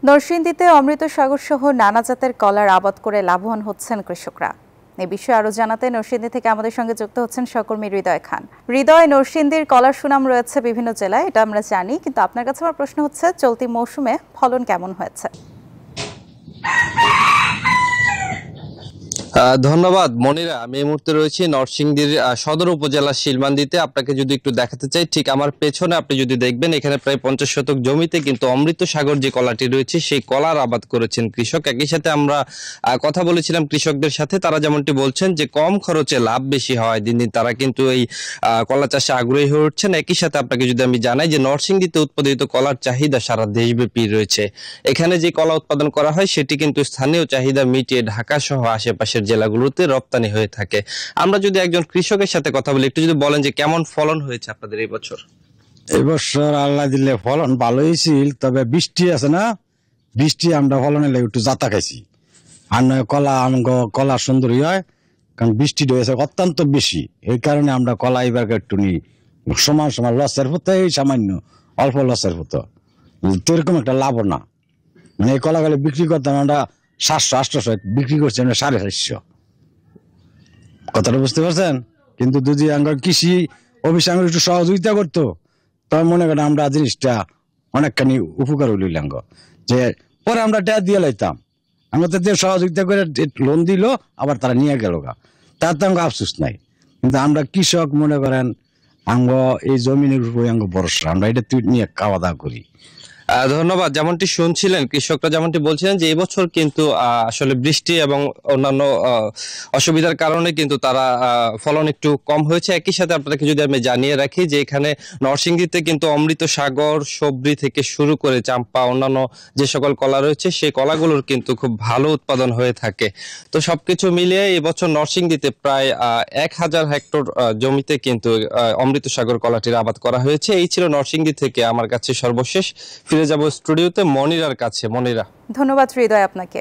নরসিংদীতে অমৃত সাগর সহ নানা জাতের কলার আবাদ করে লাভবান হচ্ছেন কৃষকরা। এই বিষয়ে আরো জানাতে নরসিংদী থেকে আমাদের সঙ্গে যুক্ত হচ্ছেন সহকর্মী হৃদয় খান। হৃদয়, নরসিংদীর কলার সুনাম রয়েছে বিভিন্ন জেলায়, এটা আমরা জানি, কিন্তু আপনার কাছে আমার প্রশ্ন হচ্ছে চলতি মৌসুমে ফলন কেমন হয়েছে? ধন্যবাদ মনিরা। আমি এই মুহূর্তে রয়েছি নরসিংদীর সদর উপজেলার শিলমান্দিতে। আপনাকে যদি একটু দেখাতে চাই, ঠিক আমার পেছনে আপনি যদি দেখবেন, এখানে প্রায় 50 শতক জমিতে কিন্তু অমৃত সাগর যে কলাটি রয়েছে সেই কলার আবাদ করেছেন কৃষক। একই সাথে আমরা কথা বলেছিলাম কৃষকদের সাথে, তারা যেমনটি বলছেন যে কম খরচে লাভ বেশি হয়, দিন দিন তারা কিন্তু এই কলা চাষে আগ্রহী হয়ে উঠছেন। একই সাথে আপনাকে যদি আমি জানাই যে নরসিংদীতে উৎপাদিত কলার চাহিদা সারা দেশব্যাপী রয়েছে। এখানে যে কলা উৎপাদন করা হয় সেটি কিন্তু স্থানীয় চাহিদা মিটিয়ে ঢাকা সহ আশেপাশের জেলাগুলোতে রপ্তানি হয়ে থাকে। আমরা যদি একজন কৃষকের সাথে কথা বলি, একটু যদি বলেন যে কেমন ফলন হয়েছে আপনাদের এই বছর? এই বছর আল্লাহ দিলে ফলন ভালোই ছিল, তবে বৃষ্টি আছে না, বৃষ্টি আমরা ফলনের লাগে একটু জাতা খাইছি। আর নয় কলা সুন্দরই হয়, কারণ বৃষ্টি হয়েছে অত্যন্ত বেশি, এই কারণে আমরা কলা এবার একটু নিই সমান সমান লসের হতো, এই সামান্য অল্প লসের হতো, তো এরকম একটা লাভ না। মানে এই কলাগুলো বিক্রি করতাম আমরা 700-800, বিক্রি করছি আমরা 450। কথাটা বুঝতে পারছেন? কিন্তু যদি আমার কৃষি অফিসে আমার একটু সহযোগিতা করতো, তবে মনে করেন আমরা জিনিসটা অনেকখানি উপকার হইল, যে পরে আমরা ট্যাগ দিয়ে লাইতাম, আমরা তাদের সহযোগিতা করে লোন দিল, আবার তারা নিয়ে গেল গা, তার তো আমাকে আফসোস নাই। কিন্তু আমরা কৃষক মনে করেন এই জমিনের উপরে ভরসা, আমরা এটা নিয়ে খাওয়া দাওয়া করি। ধন্যবাদ। যেমনটি শুনছিলেন, কৃষকরা যেমনটি বলছিলেন যে এবছর কিন্তু আসলে বৃষ্টি এবং অন্যান্য অসুবিধার কারণে কিন্তু তারা ফলন একটু কম হয়েছে। একই সাথে আপনাদেরকে যদি আমি জানিয়ে রাখি যে এখানে নরসিংদীতে কিন্তু অমৃত সাগর, সবরি থেকে শুরু করে চাম্পা, অন্যান্য যে সকল কলা রয়েছে সেই কলাগুলোর কিন্তু খুব ভালো উৎপাদন হয়ে থাকে। তো সবকিছু মিলিয়ে এবছর নরসিংদীতে প্রায় 1000 হেক্টর জমিতে কিন্তু অমৃত সাগর কলাটির আবাদ করা হয়েছে। এই ছিল নরসিংদী থেকে আমার কাছে সর্বশেষ। ফিরে যাব স্টুডিওতে মনিরার কাছে। মনিরা, ধন্যবাদ হৃদয় আপনাকে।